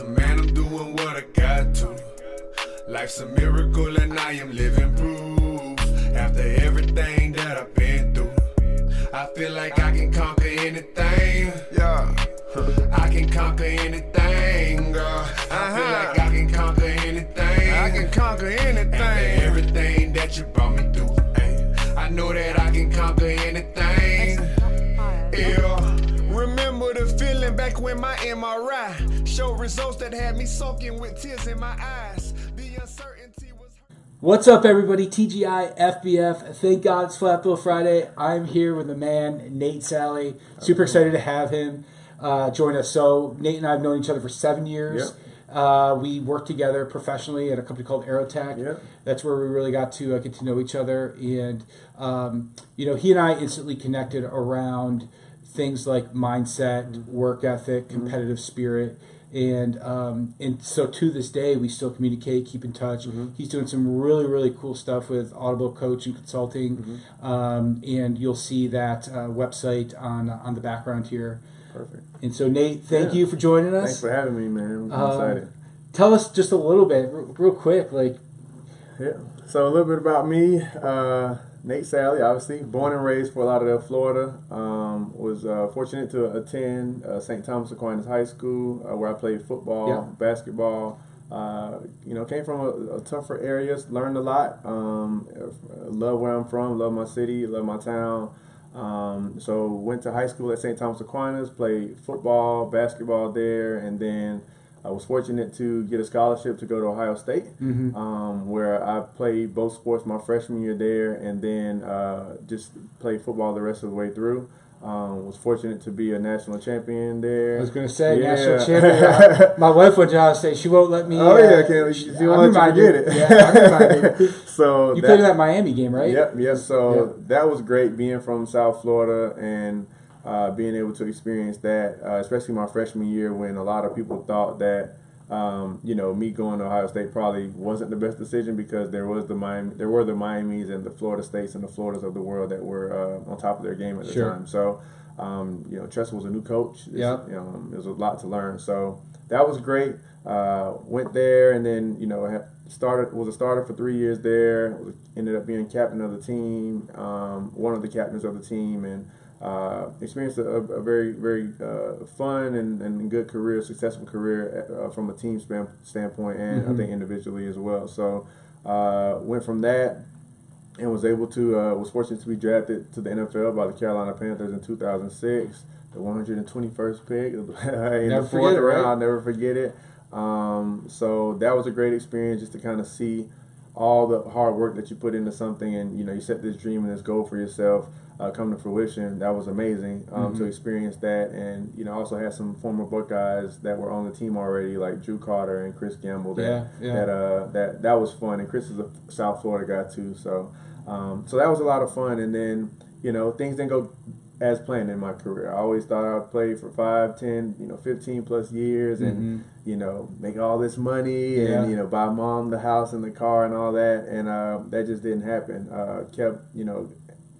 a man, I'm doing what I got to. Life's a miracle and I am living proof. After everything that I've been through, I feel like I can conquer anything. Yeah, I can conquer anything, girl. I feel like I can conquer anything. I can conquer anything. After everything that you brought me through, I know that I can conquer anything. Yeah. Remember the feeling back when my MRI showed results that had me soaking with tears in my eyes. The uncertainty was... What's up, everybody? TGI FBF. Thank God it's FlatBillFriday. I'm here with the man, Nate Salley. Super excited to have him join us. So Nate and I have known each other for 7 years. Yep. We worked together professionally at a company called Aerotech. Yep. That's where we really got to get to know each other. And, he and I instantly connected around things like mindset, work ethic, competitive spirit. And so to this day, we still communicate, keep in touch. He's doing some really, really cool stuff with Audible Coach and consulting. And you'll see that website on the background here. Perfect. And so, Nate, thank you for joining us. Thanks for having me, man. I'm excited. Tell us just a little bit, real quick. So a little bit about me. Nate Salley, obviously, born and raised Fort Lauderdale, Florida. Was fortunate to attend St. Thomas Aquinas High School, where I played football, basketball. Came from a tougher area, learned a lot. Love where I'm from, love my city, love my town. So went to high school at St. Thomas Aquinas, played football, basketball there, and then I was fortunate to get a scholarship to go to Ohio State, where I played both sports my freshman year there, and then just played football the rest of the way through. Was fortunate to be a national champion there. I was going to say, national champion. My wife went to Ohio State. She won't let me. She won't let you get it. Yeah, So you played in that Miami game, right? Yep. So that was great being from South Florida and being able to experience that, especially my freshman year when a lot of people thought that me going to Ohio State probably wasn't the best decision because there were the Miamis and the Florida States and the Floridas of the world that were on top of their game at the time. So Tressel was a new coach. There was a lot to learn. So that was great. Went there and then was a starter for 3 years there. Ended up being captain of the team, one of the captains of the team, and experienced a very, very fun and good career, successful career from a team standpoint and I think individually as well. So went from that and was able to was fortunate to be drafted to the NFL by the Carolina Panthers in 2006, the 121st pick in the fourth round. I'll never forget it. So that was a great experience just to kind of see all the hard work that you put into something, and you set this dream and this goal for yourself come to fruition. That was amazing to experience that, and also had some former Buckeyes that were on the team already, like Drew Carter and Chris Gamble. That was fun, and Chris is a South Florida guy too. So that was a lot of fun, and then things didn't go as planned in my career. I always thought I'd play for 5, 10, 15 plus years and, make all this money and, buy mom the house and the car and all that. And that just didn't happen. Kept,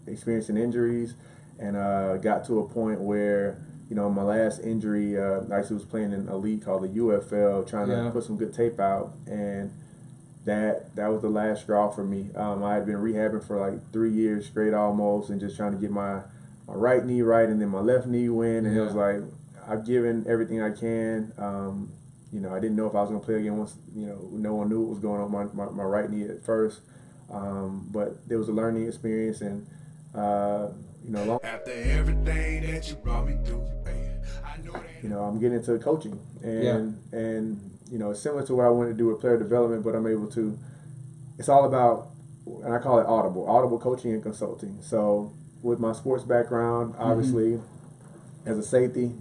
experiencing injuries and got to a point where, my last injury, I actually was playing in a league called the UFL, trying to put some good tape out. And that was the last straw for me. I had been rehabbing for like 3 years straight almost and just trying to get my right knee right, and then my left knee went, and it was like I've given everything I can. I didn't know if I was going to play again once no one knew what was going on my right knee at first, but there was a learning experience, and after everything that you brought me through, I know that I'm getting into coaching, and it's similar to what I wanted to do with player development, but I'm able to. It's all about, and I call it Audible Coaching and Consulting. So with my sports background, obviously, as a safety,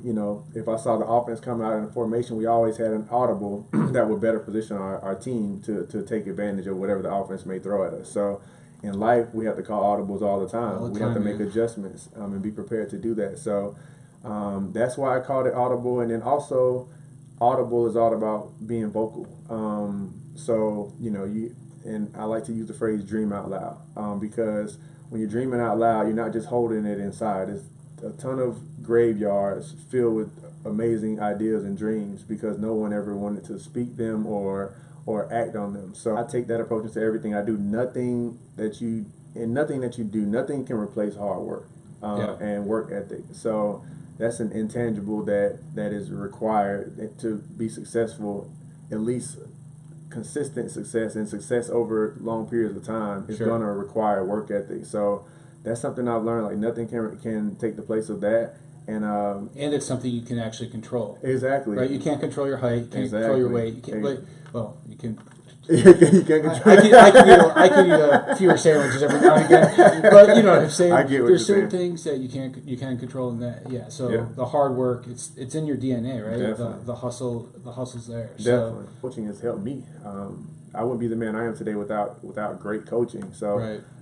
if I saw the offense coming out in a formation, we always had an audible that would better position our team to take advantage of whatever the offense may throw at us. So in life, we have to call audibles all the time. We have to make adjustments and be prepared to do that. So that's why I called it Audible. And then also, Audible is all about being vocal. And I like to use the phrase dream out loud because when you're dreaming out loud, you're not just holding it inside. There's a ton of graveyards filled with amazing ideas and dreams because no one ever wanted to speak them or act on them. So I take that approach into everything I do. Nothing that you do, nothing can replace hard work and work ethic. So that's an intangible that is required to be successful. At least consistent success and success over long periods of time is going to require work ethic. So that's something I've learned. Like nothing can take the place of that. And it's something you can actually control. Exactly. Right. You can't control your height. You can't control your weight. You can't. You can. You can't control. I can eat a fewer sandwiches every now and again, but you know what I'm saying. I get what There's you're certain saying. things that you can control in that. Yeah. So the hard work, it's in your DNA, right? Definitely. The hustle's there. Definitely. Coaching has helped me. I wouldn't be the man I am today without great coaching. So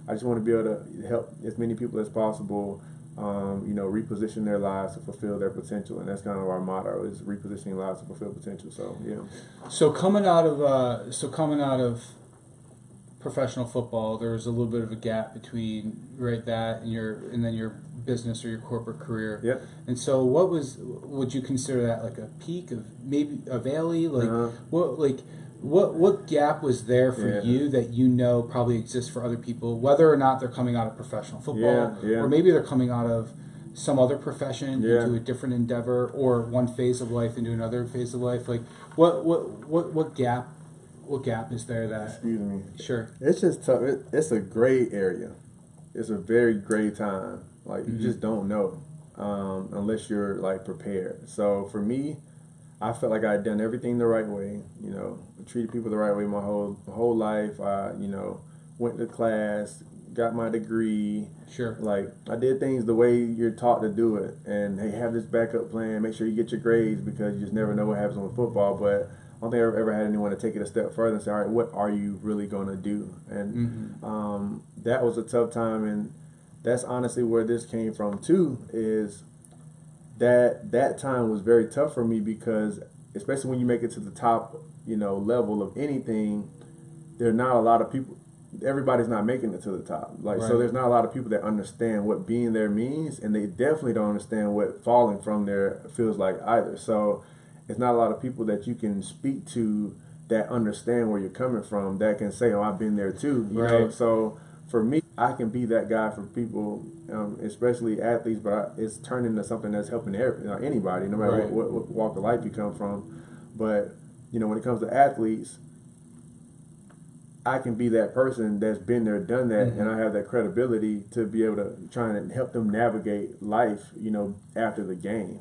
I just want to be able to help as many people as possible. Reposition their lives to fulfill their potential, and that's kind of our motto: is repositioning lives to fulfill potential. So yeah. So coming out of professional football, there was a little bit of a gap between that and then your business or your corporate career. Yep. And so, would you consider that like a peak of maybe a valley? What gap was there for you that probably exists for other people, whether or not they're coming out of professional football, or maybe they're coming out of some other profession into a different endeavor, or one phase of life into another phase of life? Like, what gap is there that? Excuse me. Sure. It's just tough. It's a gray area. It's a very gray time. Like you just don't know unless you're like prepared. So for me, I felt like I had done everything the right way, treated people the right way my whole life. I, went to class, got my degree. Sure. Like, I did things the way you're taught to do it. And, hey, have this backup plan. Make sure you get your grades because you just never know what happens with football. But I don't think I've ever had anyone to take it a step further and say, all right, what are you really going to do? And that was a tough time. And that's honestly where this came from, too, is that time was very tough for me because especially when you make it to the top, level of anything, there are not a lot of people. Everybody's not making it to the top. So there's not a lot of people that understand what being there means, and they definitely don't understand what falling from there feels like either. So it's not a lot of people that you can speak to that understand where you're coming from, that can say, oh, I've been there too. You know? So for me, I can be that guy for people, especially athletes, but it's turned into something that's helping anybody, no matter what walk of life you come from. But, when it comes to athletes, I can be that person that's been there, done that, and I have that credibility to be able to try and help them navigate life, after the game.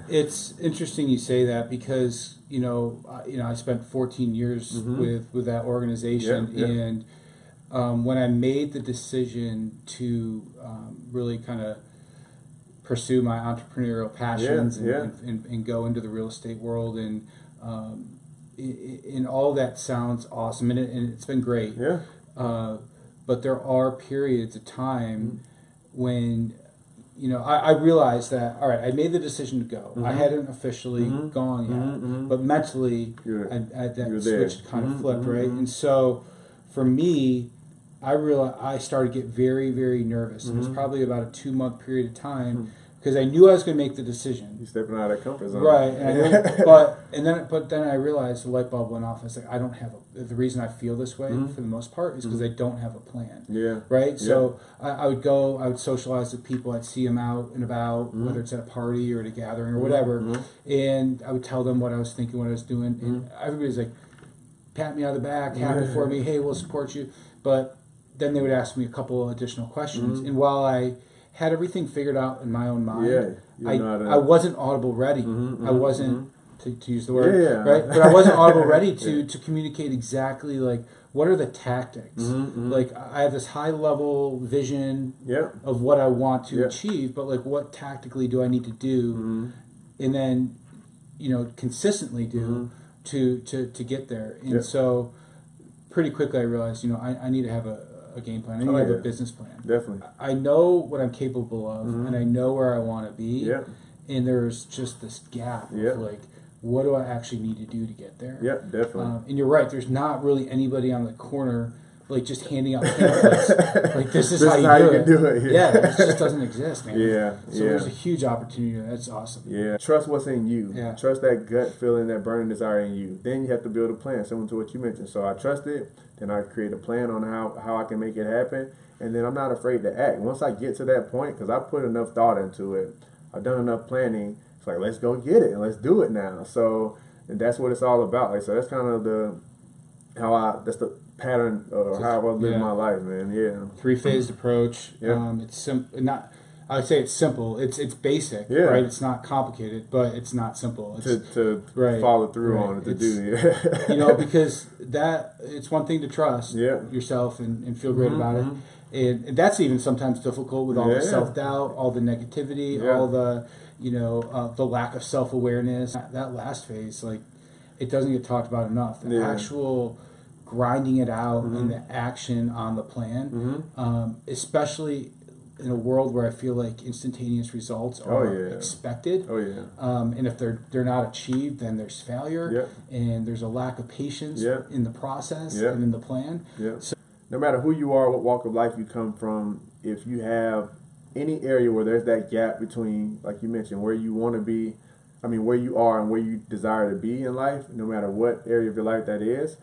It's interesting you say that because, I spent 14 years with that organization, and when I made the decision to really kind of pursue my entrepreneurial passions and go into the real estate world, and all that sounds awesome, and it's been great. But there are periods of time when, I realized that, all right, I made the decision to go. I hadn't officially gone yet, but mentally, that switch kind of flipped, right? And so, for me, I realized I started to get very, very nervous. It was probably about a 2-month period of time because I knew I was going to make the decision. You're stepping out of that comfort zone, right? And I knew, but then I realized the light bulb went off. I was like, I don't have the reason I feel this way for the most part is because I don't have a plan. Right. So I would go. I would socialize with people. I'd see them out and about, whether it's at a party or at a gathering or whatever, and I would tell them what I was thinking, what I was doing, and everybody's like, pat me on the back, happy for me. Hey, we'll support you, but then they would ask me a couple additional questions. And while I had everything figured out in my own mind, I wasn't Audible ready. I wasn't, to use the word, right? But I wasn't Audible ready to communicate exactly, like, what are the tactics? Like, I have this high-level vision of what I want to achieve, but, like, what tactically do I need to do? And then, consistently do to get there. And so pretty quickly I realized, I need to have a game plan. I need to have a business plan. Definitely. I know what I'm capable of, and I know where I want to be. And there's just this gap of like, what do I actually need to do to get there? Definitely. And you're right. There's not really anybody on the corner like just handing out pamphlets. Like this is how you can do it. Yeah, it just doesn't exist, man. So there's a huge opportunity. That's awesome. Yeah, trust what's in you. Yeah. Trust that gut feeling, that burning desire in you. Then you have to build a plan, similar to what you mentioned. So I trust it, then I create a plan on how I can make it happen, and then I'm not afraid to act. Once I get to that point, because I put enough thought into it, I've done enough planning, it's like, let's go get it, and let's do it now. So and that's what it's all about. Like, so that's kind of that's the pattern of how I live my life, man. Yeah. 3-phased approach. Yeah. It's I would say it's simple. It's basic, right? It's not complicated, but it's not simple. It's, to follow through on it, to do. Yeah. Because it's one thing to trust yourself and feel great about it. And that's even sometimes difficult with all the self-doubt, all the negativity, all the, the lack of self-awareness. That last phase, like, it doesn't get talked about enough. The actual grinding it out and the action on the plan, especially in a world where I feel like instantaneous results are expected. And if they're not achieved, then there's failure, and there's a lack of patience in the process and in the plan. So, no matter who you are, what walk of life you come from, if you have any area where there's that gap between, like you mentioned, where you want to be, where you are and where you desire to be in life, no matter what area of your life that is,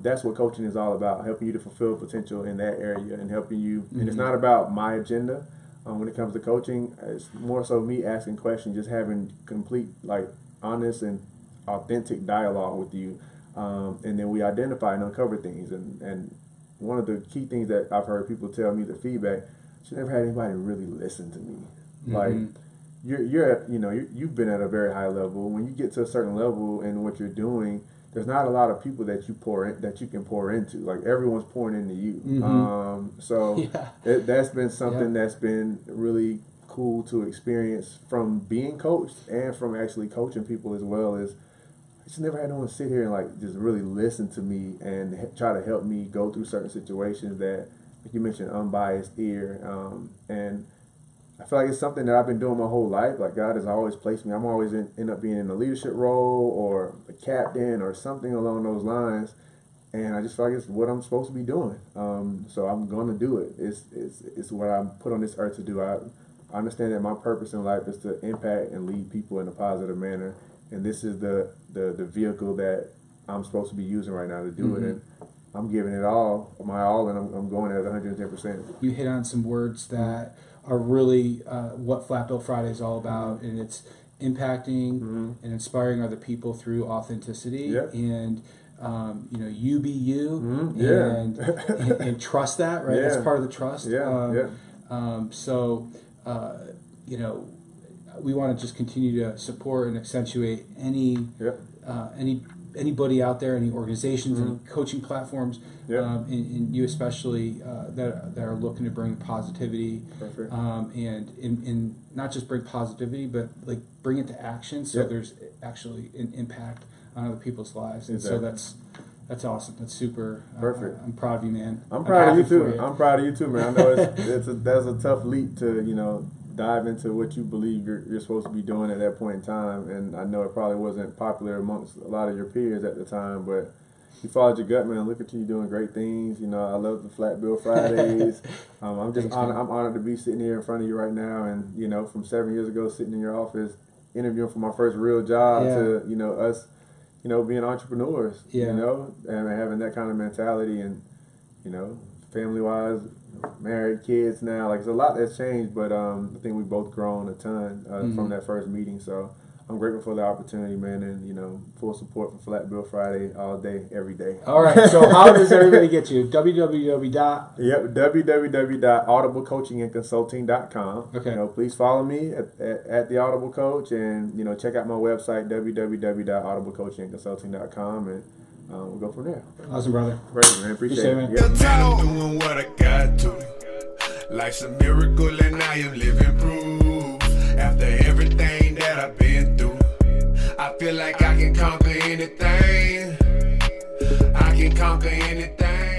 that's what coaching is all about, helping you to fulfill potential in that area and helping you. And it's not about my agenda when it comes to coaching. It's more so me asking questions, just having complete, like, honest and authentic dialogue with you. And then we identify and uncover things. And one of the key things that I've heard people tell me, the feedback, I never had anybody really listen to me. Like, you've been at a very high level. When you get to a certain level in what you're doing, there's not a lot of people that you can pour into. Like, everyone's pouring into you. That's been something that's been really cool to experience from being coached and from actually coaching people as well. Is I just never had no one sit here and, like, just really listen to me and try to help me go through certain situations that, like you mentioned, unbiased ear. And I feel like it's something that I've been doing my whole life. Like, God has always placed me. I'm always end up being in a leadership role or a captain or something along those lines. And I just feel like it's what I'm supposed to be doing. So I'm going to do it. It's what I'm put on this earth to do. I understand that my purpose in life is to impact and lead people in a positive manner. And this is the vehicle that I'm supposed to be using right now to do it. And I'm giving it all, my all, and I'm going at 110%. You hit on some words that are really what FlatBill Friday is all about, and it's impacting and inspiring other people through authenticity and you be you and trust that, right? That's part of the trust. We want to just continue to support and accentuate anybody out there, any organizations, any coaching platforms, and you especially that are looking to bring positivity, and not just bring positivity, but, like, bring it to action. So there's actually an impact on other people's lives, and so that's awesome. That's super. Perfect. I'm proud of you, man. I'm proud of you too. I'm proud of you too, man. I know that's a tough leap to dive into what you believe you're supposed to be doing at that point in time, and I know it probably wasn't popular amongst a lot of your peers at the time, but you followed your gut, man. Look at you doing great things. I love the Flat Fridays. I'm honored to be sitting here in front of you right now, and from 7 years ago, sitting in your office interviewing for my first real job to us being entrepreneurs, and having that kind of mentality, and family wise, married, kids now. Like, there's a lot that's changed, but I think we both grown a ton from that first meeting. So I'm grateful for the opportunity, man, and full support for FlatBill Friday all day, every day. All right. So how does everybody get you? www.audiblecoachingandconsulting.com. Okay. Please follow me at the Audible Coach, and check out my website www.audiblecoachingandconsulting.com, and we'll go from there. Awesome, brother. Great, man. Appreciate it. Yeah. I'm doing what I got to. Life's a miracle and I am living proof. After everything that I've been through, I feel like I can conquer anything. I can conquer anything.